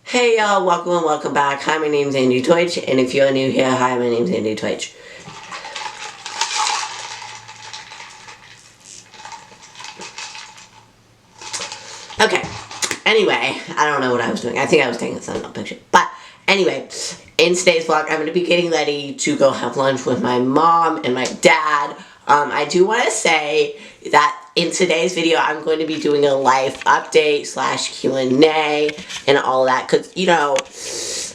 Hey y'all, welcome and welcome back. Hi, my name's Andy Twitch, and if you're new here, hi, my name's Andy Twitch. Okay, anyway, I don't know what I was doing. I think I was taking a thumbnail picture. But anyway, in today's vlog, I'm going to be getting ready to go have lunch with my mom and my dad. I do want to say that in today's video, I'm going to be doing a life update / Q&A and all that. Because, you know,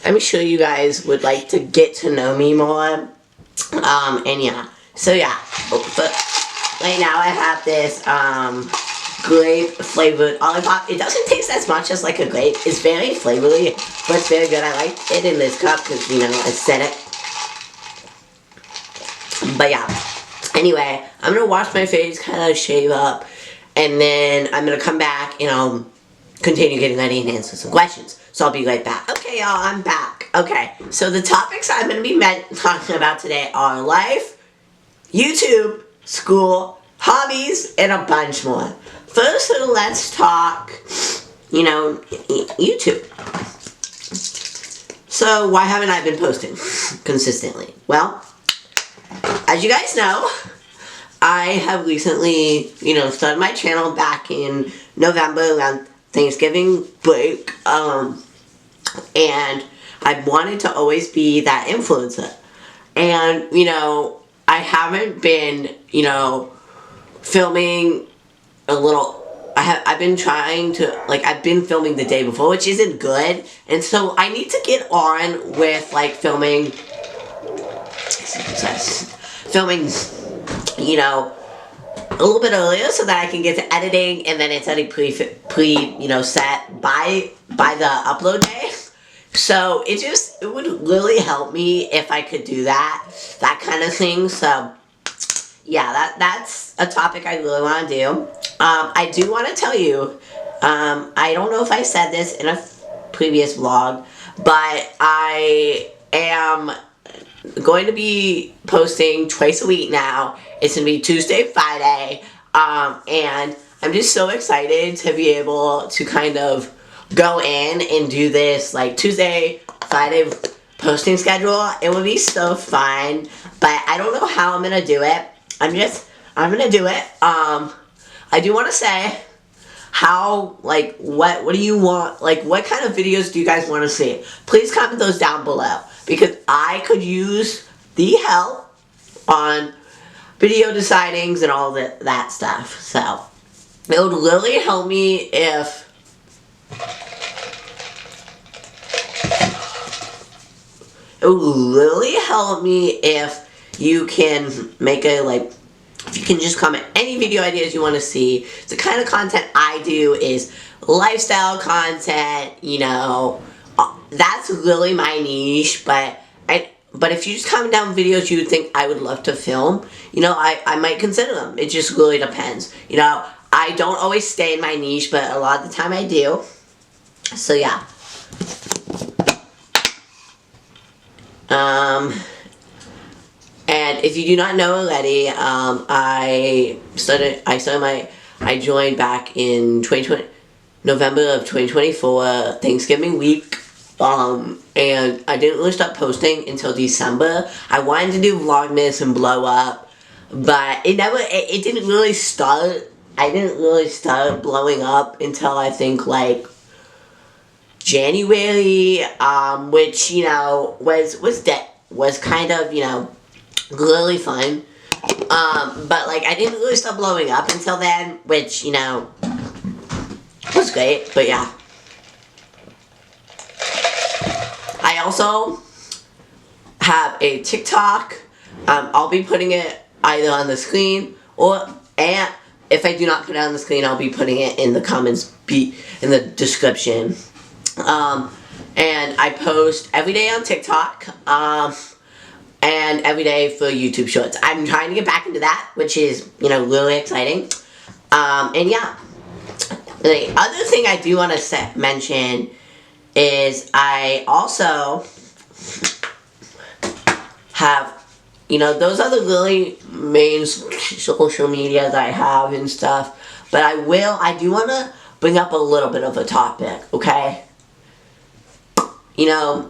I'm sure you guys would like to get to know me more. And yeah. So yeah. But right now I have this, grape flavored lollipop. It doesn't taste as much as like a grape. It's very flavory, but it's very good. I like it in this cup because, you know, I said it. But yeah. Anyway, I'm going to wash my face, kind of shave up, and then I'm going to come back and I'll continue getting ready and answer some questions. So I'll be right back. Okay, y'all, I'm back. Okay, so the topics I'm going to be talking about today are life, YouTube, school, hobbies, and a bunch more. First, let's talk, you know, YouTube. So, why haven't I been posting consistently? Well, as you guys know, I have recently, you know, started my channel back in November around Thanksgiving break, and I wanted to always be that influencer. And, you know, I haven't been, you know, filming a little. I've been trying to, like, I've been filming the day before, which isn't good, and so I need to get on with, like, filming, you know, a little bit earlier so that I can get to editing, and then it's already you know, set by the upload day. So it would really help me if I could do that kind of thing. So yeah, that's a topic I really want to do. I do want to tell you, I don't know if I said this in a previous vlog, but I am going to be posting twice a week now. It's going to be Tuesday, Friday, and I'm just so excited to be able to kind of go in and do this, like, Tuesday, Friday posting schedule. It would be so fun, but I don't know how I'm going to do it. I'm going to do it. I do want to say, how, like, what do you want, like, what kind of videos do you guys want to see? Please comment those down below, because I could use the help on video decidings and all that stuff. So it would really help me if you can make a, like, if you can just comment any video ideas you want to see. The kind of content I do is lifestyle content, you know, that's really my niche, but if you just comment down videos you think I would love to film, you know, I might consider them. It just really depends. You know, I don't always stay in my niche, but a lot of the time I do. So yeah. And if you do not know already, I joined back in November of 2024, Thanksgiving week, and I didn't really start posting until December. I wanted to do Vlogmas and blow up, but it didn't really start. I didn't really start blowing up until I think, like, January, which, you know, was kind of, you know, really fun. But, like, I didn't really start blowing up until then, which, you know, was great, but yeah. I also have a TikTok. I'll be putting it either on the screen, and if I do not put it on the screen, I'll be putting it in the comments, in the description. And I post every day on TikTok, and every day for YouTube Shorts. I'm trying to get back into that, which is, you know, really exciting. And yeah, the other thing I do want to mention is I also have, you know, those are the really main social medias I have and stuff, but I do want to bring up a little bit of a topic, okay? you know,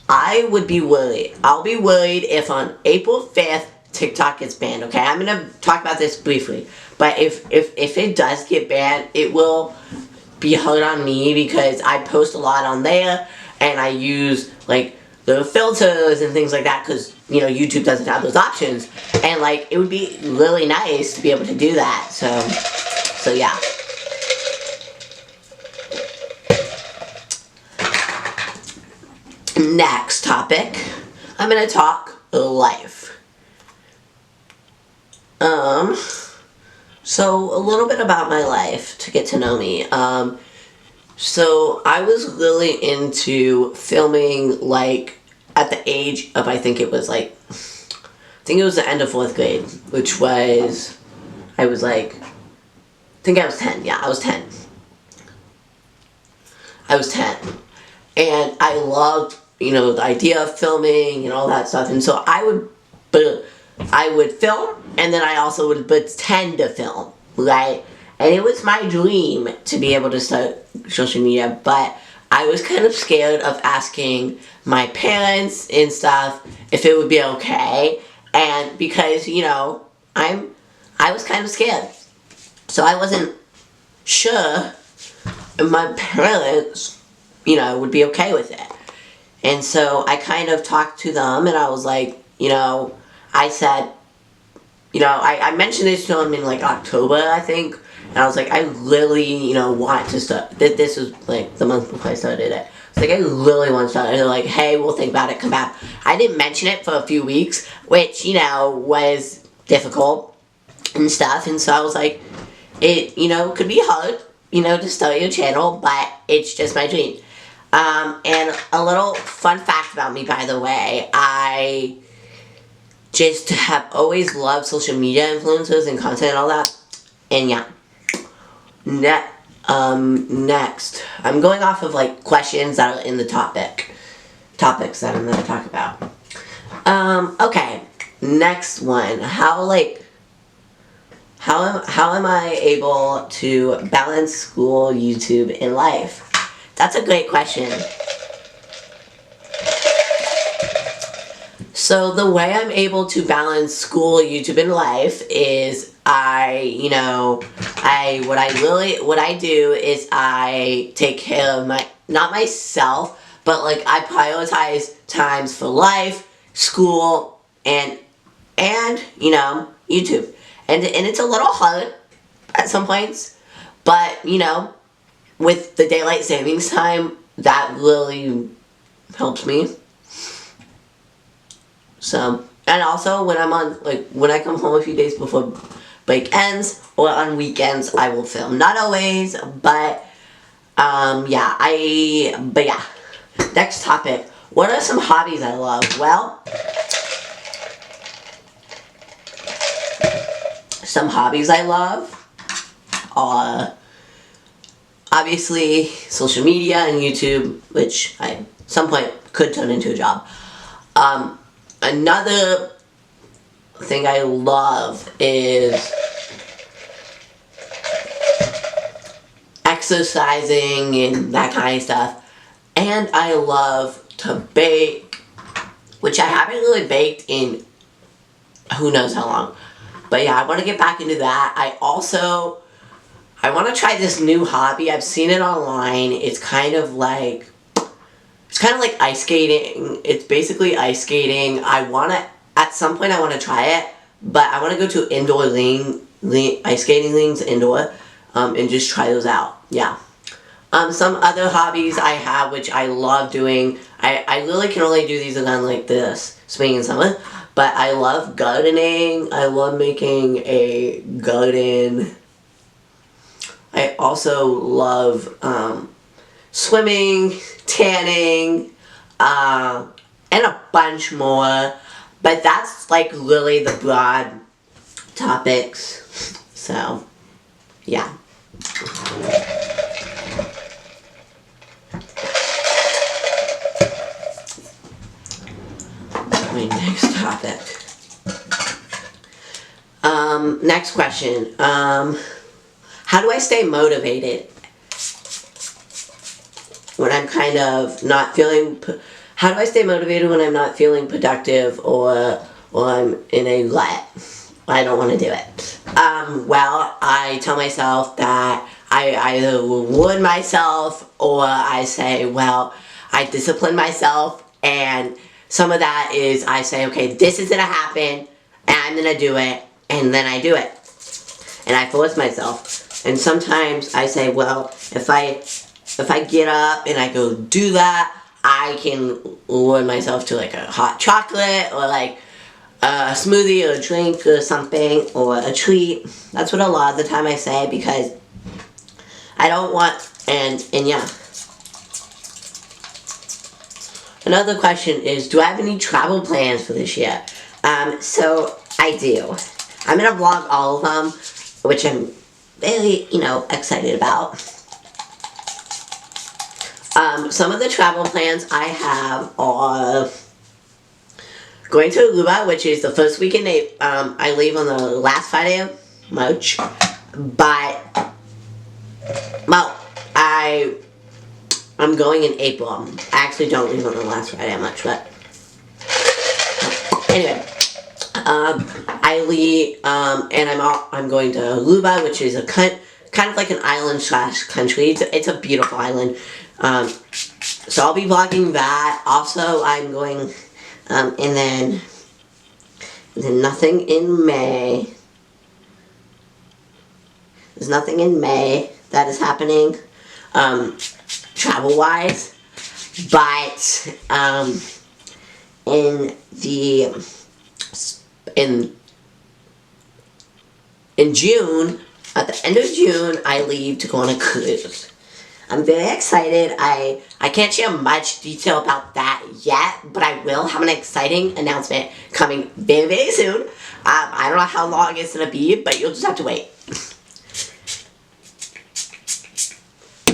I would be worried. I'll be worried if on April 5th TikTok gets banned, okay? I'm gonna talk about this briefly. But if it does get banned, it will be hard on me because I post a lot on there and I use like the filters and things like that because, you know, YouTube doesn't have those options. And like it would be really nice to be able to do that. So yeah. Next topic, I'm gonna talk life. So a little bit about my life to get to know me. So I was really into filming like at the age of I think it was the end of 4th grade, which was I was 10. Yeah, I was 10. And I loved, you know, the idea of filming and all that stuff. And so I would film, and then I also would pretend to film, right? And it was my dream to be able to start social media, but I was kind of scared of asking my parents and stuff if it would be okay. And because, you know, I was kind of scared. So I wasn't sure if my parents, you know, would be okay with it. And so I kind of talked to them and I was like, you know, I said, you know, I mentioned this to them in like October, I think. And I was like, I really, you know, want to start. This was like the month before I started it. It's like, I really want to start. And they're like, hey, we'll think about it, come back. I didn't mention it for a few weeks, which, you know, was difficult and stuff. And so I was like, it, you know, could be hard, you know, to start your channel, but it's just my dream. And a little fun fact about me, by the way, I just have always loved social media influencers and content and all that. And yeah. Next, I'm going off of like questions that are in the topics that I'm going to talk about. Okay, next one. How am I able to balance school, YouTube, and life? That's a great question. So the way I'm able to balance school, YouTube, and life is what I do is I take care of not myself, but like I prioritize times for life, school, and you know, YouTube. And it's a little hard at some points, but you know, with the daylight savings time, that really helps me. So, and also when when I come home a few days before break ends or on weekends, I will film. Not always, but yeah. Next topic. What are some hobbies I love? Well, some hobbies I love are obviously social media and YouTube, which I at some point could turn into a job. Another thing I love is exercising and that kind of stuff. And I love to bake, which I haven't really baked in who knows how long. But yeah, I want to get back into that. I want to try this new hobby. I've seen it online. It's kind of like ice skating. It's basically ice skating. At some point I want to try it, but I want to go to indoor ice skating rinks indoor, and just try those out. Yeah. Some other hobbies I have, which I love doing. I really can only do these on like this spring and summer, but I love gardening. I love making a garden. I also love swimming, tanning, and a bunch more. But that's like really the broad topics. So, yeah. My next topic. Next question. How do I stay motivated when I'm kind of not feeling, how do I stay motivated when I'm not feeling productive or I'm in a rut? I don't want to do it. Well, I tell myself that I either reward myself or I say, well, I discipline myself, and some of that is I say, okay, this is going to happen, and I'm going to do it, and then I do it. And I force myself. And sometimes I say, well, if I get up and I go do that, I can reward myself to like a hot chocolate or like a smoothie or a drink or something or a treat. That's what a lot of the time I say, because I don't want, and yeah. Another question is, do I have any travel plans for this year? So I do. I'm gonna vlog all of them, which I'm very, excited about. Some of the travel plans I have are going to Aruba, which is the first week in April. I leave on the last Friday of March, but, well, I'm going in April. I actually don't leave on the last Friday of March, but anyway, I leave, and I'm going to Aruba, which is a kind of like an island / country. It's a beautiful island. So I'll be vlogging that. Also, I'm going, and then nothing in May. There's nothing in May that is happening, travel-wise. But, in June, at the end of June, I leave to go on a cruise. I'm very excited. I can't share much detail about that yet, but I will have an exciting announcement coming very, very soon. I don't know how long it's going to be, but you'll just have to wait.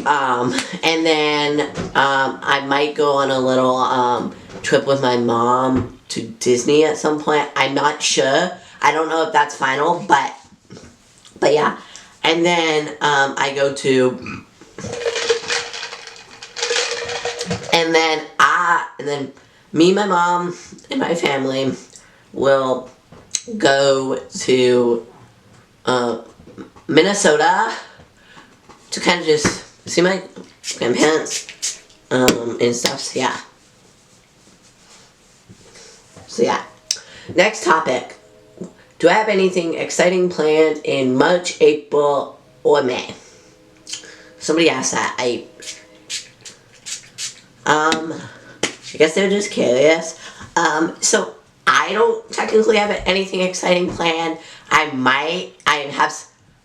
And then I might go on a little trip with my mom to Disney at some point. I'm not sure. I don't know if that's final, but yeah. And then I go to... And then me, my mom, and my family will go to Minnesota to kind of just see my grandparents and stuff. So yeah. Next topic. Do I have anything exciting planned in March, April, or May? Somebody asked that. I guess they're just curious. So I don't technically have anything exciting planned. I have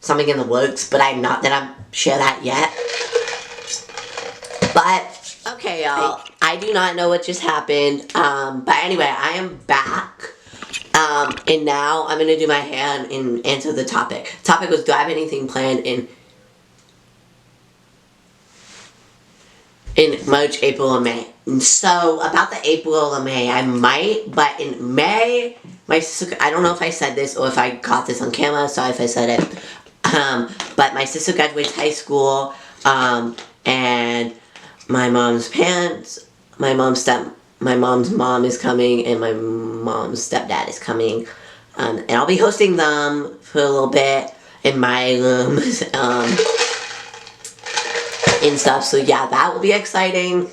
something in the works, but I'm not gonna share that yet. But, okay, y'all, I do not know what just happened. But anyway, I am back. And now I'm gonna do my hair and answer the topic. Topic was, do I have anything planned in March, April, or May? So, about the April or May, I might, but in May, my sister, I don't know if I said this or if I caught this on camera, sorry if I said it, but my sister graduates high school, and my mom's parents, my mom's mom is coming, and my mom's stepdad is coming, and I'll be hosting them for a little bit in my room, and stuff, so yeah, that will be exciting.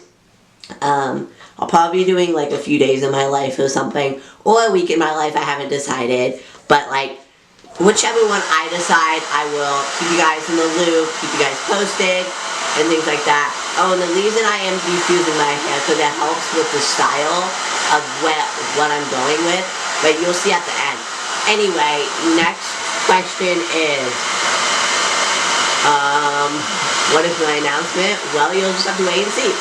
I'll probably be doing like a few days in my life or something, or a week in my life, I haven't decided, but like, whichever one I decide, I will keep you guys in the loop, keep you guys posted, and things like that. Oh, and the reason I am defusing my hair, because it helps with the style of what I'm going with, but you'll see at the end. Anyway, next question is, what is my announcement? Well, you'll just have to wait and see.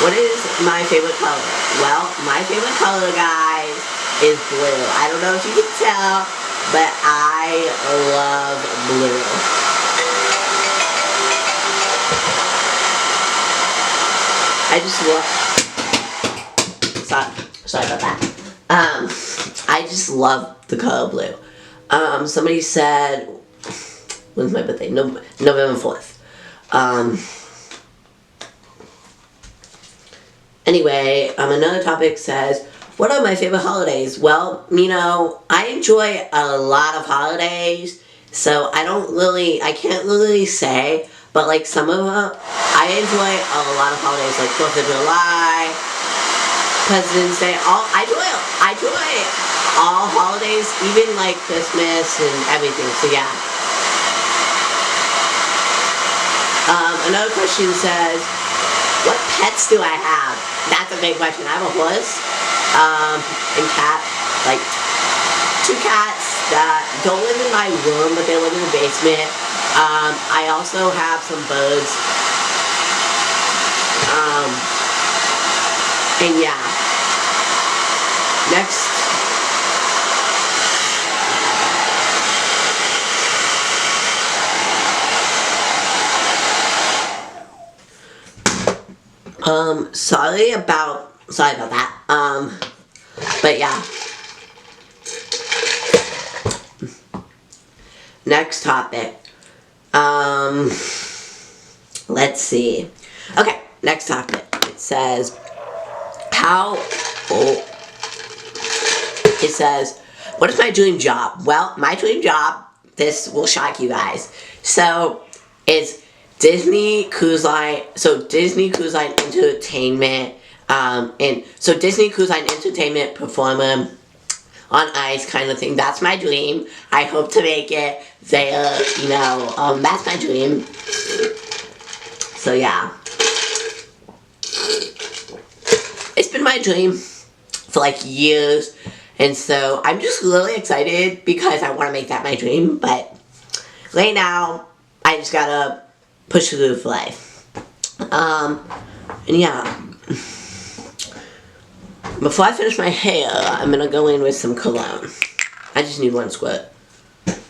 What is my favorite color? Well, my favorite color, guys, is blue. I don't know if you can tell, but I love blue. I just love... Sorry about that. I just love the color blue. Somebody said... When's my birthday? November 4th. Anyway, another topic says, what are my favorite holidays? Well, I enjoy a lot of holidays, so I can't really say, but like some of them, I enjoy a lot of holidays, like 4th of July, President's Day, I enjoy all holidays, even like Christmas and everything, so yeah. Another question says, what pets do I have? That's a big question. I have a horse, and cat, like 2 cats that don't live in my room, but they live in the basement. I also have some birds. And yeah. Next. Sorry about that. But yeah. Next topic. Let's see. Okay, next topic. It says, what is my dream job? Well, my dream job, this will shock you guys. So, it's Disney Cruise Line, Disney Cruise Line Entertainment, Disney Cruise Line Entertainment performer on ice kind of thing. That's my dream. I hope to make it there, that's my dream. So yeah. It's been my dream for like years, and so I'm just really excited because I want to make that my dream, but right now, I just gotta push through for life. And yeah. Before I finish my hair, I'm gonna go in with some cologne. I just need 1 squirt.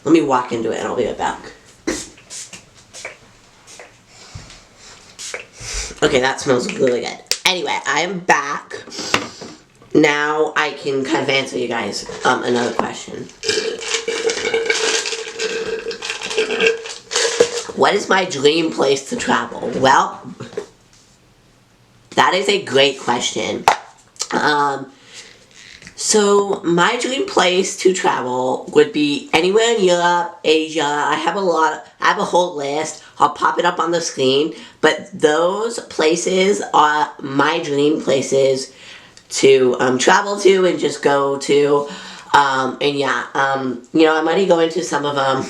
Let me walk into it and I'll be right back. Okay, that smells really good. Anyway, I am back. Now I can kind of answer you guys another question. What is my dream place to travel? Well, that is a great question. So my dream place to travel would be anywhere in Europe, Asia. I have a whole list. I'll pop it up on the screen. But those places are my dream places to travel to and just go to. And yeah, I'm already going to some of them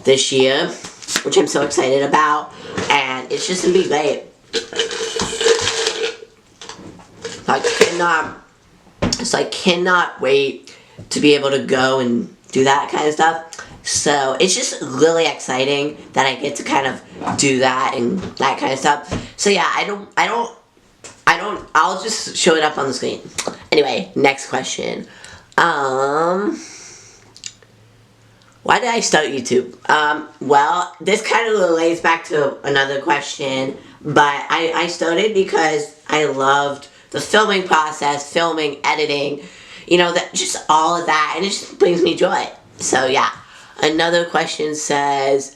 this year, which I'm so excited about. And it's just gonna be great. I cannot wait to be able to go and do that kind of stuff. So it's just really exciting that I get to kind of do that and that kind of stuff. So yeah, I'll just show it up on the screen. Anyway, next question. Why did I start YouTube? Well, this kind of relates back to another question, but I started because I loved the filming process, filming, editing, just all of that, and it just brings me joy. So yeah, another question says,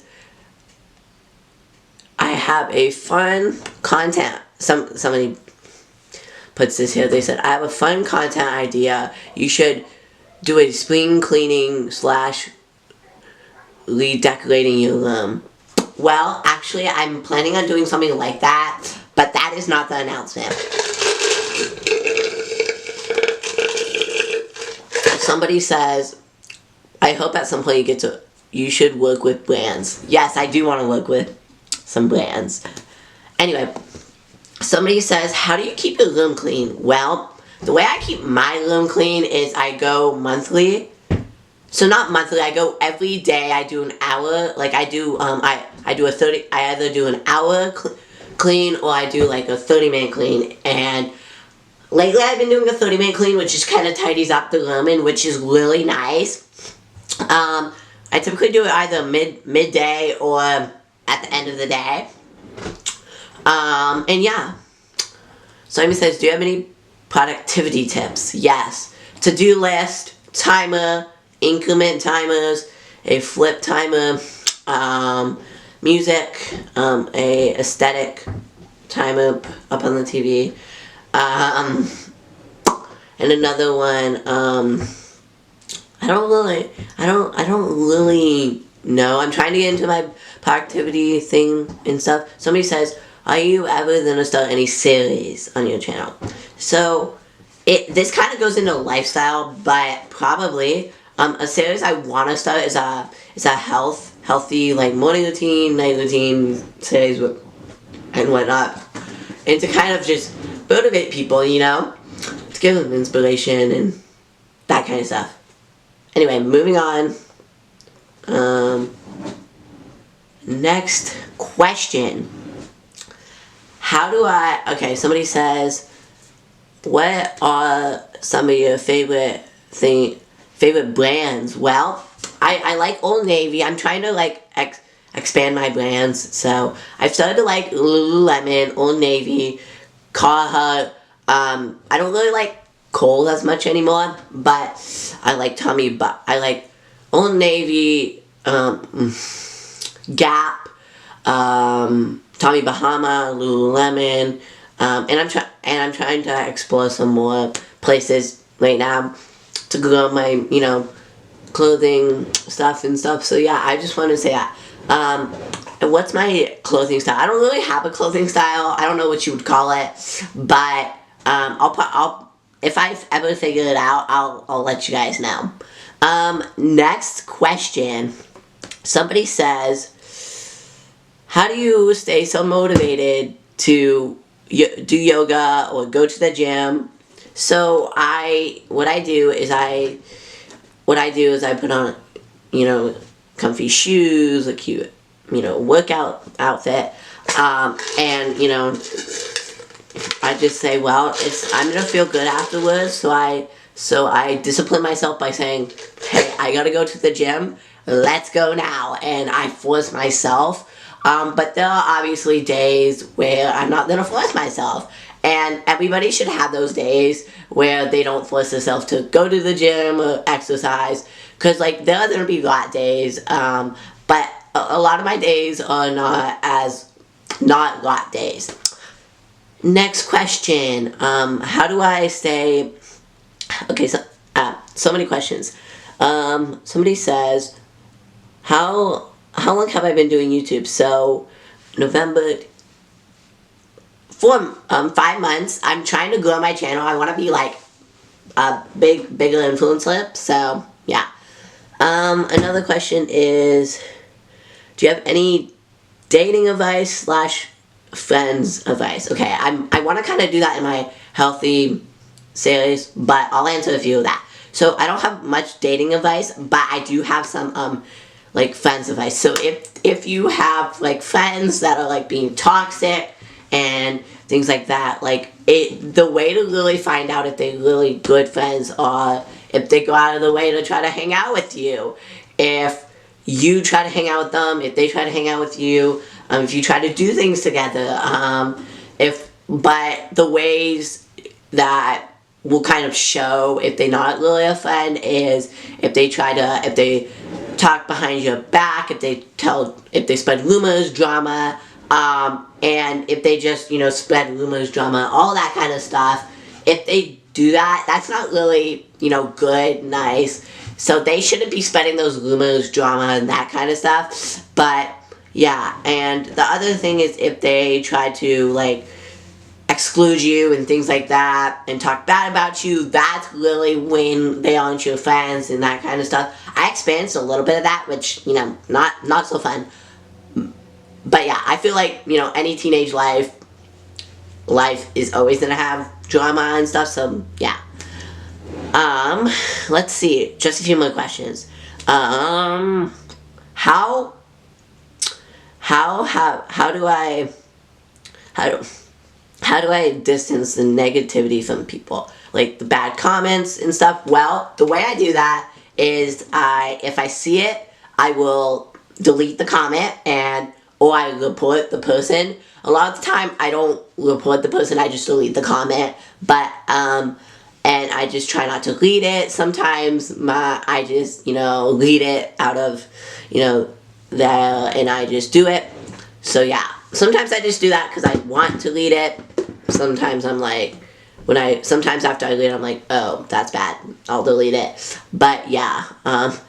I have a fun content, somebody puts this here, they said, I have a fun content idea, you should do a spring cleaning / redecorating your room. Well, actually, I'm planning on doing something like that, but that is not the announcement. Somebody says, I hope at some point you should work with brands. Yes, I do want to work with some brands. Anyway, somebody says, how do you keep your room clean? Well, the way I keep my room clean is I go monthly. So not monthly, I go every day. I do an hour, like I do I either do an hour clean or I do like a 30-minute clean. And lately I've been doing a 30-minute clean, which just kind of tidies up the room, and which is really nice. I typically do it either midday or at the end of the day. And yeah. Somebody says, do you have any productivity tips? Yes. To-do list, timer, increment timers, a flip timer, music, a aesthetic time up on the TV. And another one, I don't really know. I'm trying to get into my productivity thing and stuff. Somebody says, are you ever gonna start any series on your channel? So, this kind of goes into lifestyle, but probably, a series I want to start is a healthy, like, morning routine, night routine series and whatnot. And to kind of just motivate people, you know? To give them inspiration and that kind of stuff. Anyway, moving on. Next question. Okay, somebody says, what are some of your favorite brands? Well, I like Old Navy. I'm trying to like expand my brands. So I've started to like Lululemon, Old Navy, Carhartt. I don't really like Kohl's as much anymore, but I like I like Old Navy, Gap, Tommy Bahama, Lululemon, and I'm trying to explore some more places right now to grow my, you know, clothing stuff and stuff. So yeah, I just want to say that. And what's my clothing style? I don't really have a clothing style. I don't know what you would call it, but I'll if I ever figure it out, I'll let you guys know. Next question. Somebody says, how do you stay so motivated to do yoga or go to the gym? So what I do is I put on, you know, comfy shoes, a cute, you know, workout outfit, and, you know, I just say, well, I'm gonna feel good afterwards, so I discipline myself by saying, hey, I gotta go to the gym, let's go now, and I force myself. But there are obviously days where I'm not gonna force myself, and everybody should have those days where they don't force themselves to go to the gym or exercise, because like there are gonna be lot days, but a lot of my days are not lot days. Next question. How do I stay... Okay, so many questions. Somebody says, how long have I been doing YouTube? So, November... For 5 months. I'm trying to grow my channel. I want to be like a bigger influencer. So, yeah. Another question is, do you have any dating advice / friends advice? Okay, I want to kind of do that in my healthy series, but I'll answer a few of that. So I don't have much dating advice, but I do have some like friends advice. So if you have like friends that are like being toxic and things like that, like the way to really find out if they're really good friends are if they go out of the way to try to hang out with you. If you try to hang out with them, if they try to hang out with you, if you try to do things together, but the ways that will kind of show if they're not really a friend is if they talk behind your back, if they spread rumors, drama, and if they just, you know, spread rumors, drama, all that kind of stuff. If they do that, that's not really, you know, good, nice. So they shouldn't be spreading those rumors, drama, and that kind of stuff. But yeah, and the other thing is if they try to like exclude you and things like that and talk bad about you, that's really when they aren't your friends and that kind of stuff. I experienced a little bit of that, which, you know, not so fun. But yeah, I feel like, you know, any teenage life is always gonna have drama and stuff, so yeah. Let's see, just a few more questions. How do I distance the negativity from people? Like the bad comments and stuff? Well, the way I do that is if I see it, I will delete the comment or I report the person. A lot of the time, I don't report the person, I just delete the comment. But, and I just try not to read it. Sometimes I just, you know, read it out of, you know, there, and I just do it. So yeah. sometimes I just do that because I want to delete it. Sometimes I'm like, sometimes after I delete it, I'm like, oh, that's bad. I'll delete it. But yeah,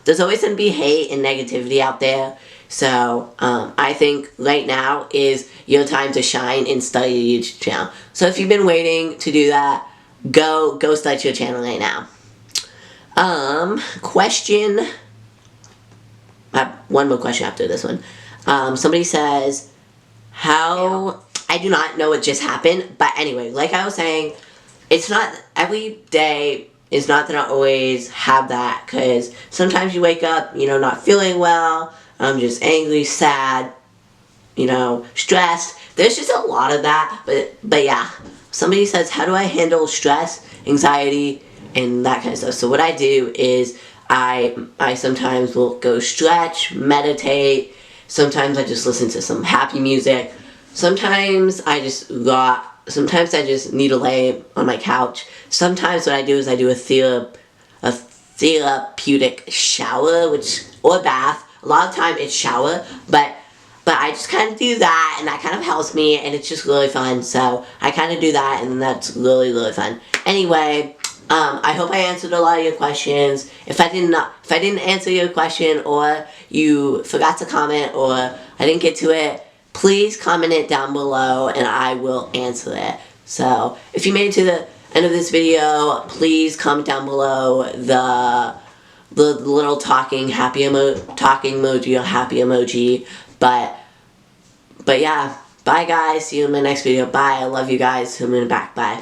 there's always going to be hate and negativity out there. So I think right now is your time to shine and start your YouTube channel. So if you've been waiting to do that, go start your channel right now. Question. I have one more question after this one. Somebody says, how... I do not know what just happened, but anyway, like I was saying, it's not... Every day is not that I always have that, because sometimes you wake up, not feeling well, just angry, sad, stressed. There's just a lot of that, but yeah. Somebody says, how do I handle stress, anxiety, and that kind of stuff? So what I do is I sometimes will go stretch, meditate. Sometimes I just listen to some happy music. Sometimes I just need to lay on my couch. Sometimes what I do is I do a therapeutic shower, or bath. A lot of time it's shower, but I just kind of do that, and that kind of helps me, and it's just really fun. So I kind of do that, and that's really, really fun. Anyway, I hope I answered a lot of your questions. If I didn't answer your question, or you forgot to comment, or I didn't get to it, please comment it down below, and I will answer it. So if you made it to the end of this video, please comment down below the little talking emoji or happy emoji. But yeah, bye guys. See you in my next video. Bye. I love you guys. I'm back. Bye.